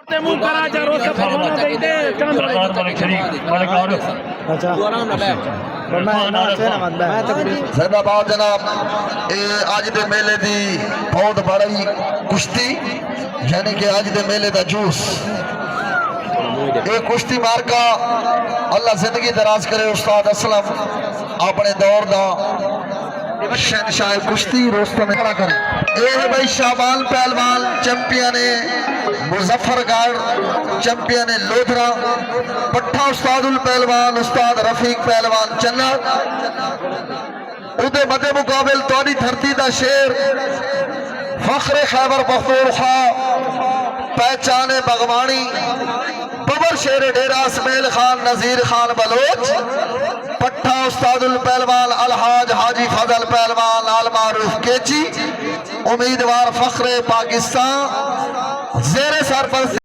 منہ کرا جا روز فرمانا دے دے چاند سرکار ملک شریف ملک عارف زندہ باد جناب آج دے میلے دی بہت بڑی کشتی یعنی کہ آج دے میلے دا جوس ایک کشتی مارکا اللہ زندگی دراز کرے استاد اسلم اپنے دور دا شہنشاہ کشتی رستم کھڑا کرے اے ہے بھائی شابال پہلوان چیمپئن مظفر گڑھ چیمپئن لودھرا پٹھا استاد الپہلوان استاد رفیق پہلوان چنہ ادھے مدے مقابل توڑی دھرتی دا شیر فخر خیبر پختونخوا پہچان بغوانی ببر شیر ڈیرہ اسمیل خان نذیر خان بلوچ پٹھا استاد الپہلوان الحاج حاجی فضل پہلوان آل معروف کیچی امیدوار فخر پاکستان زیر سرپرستی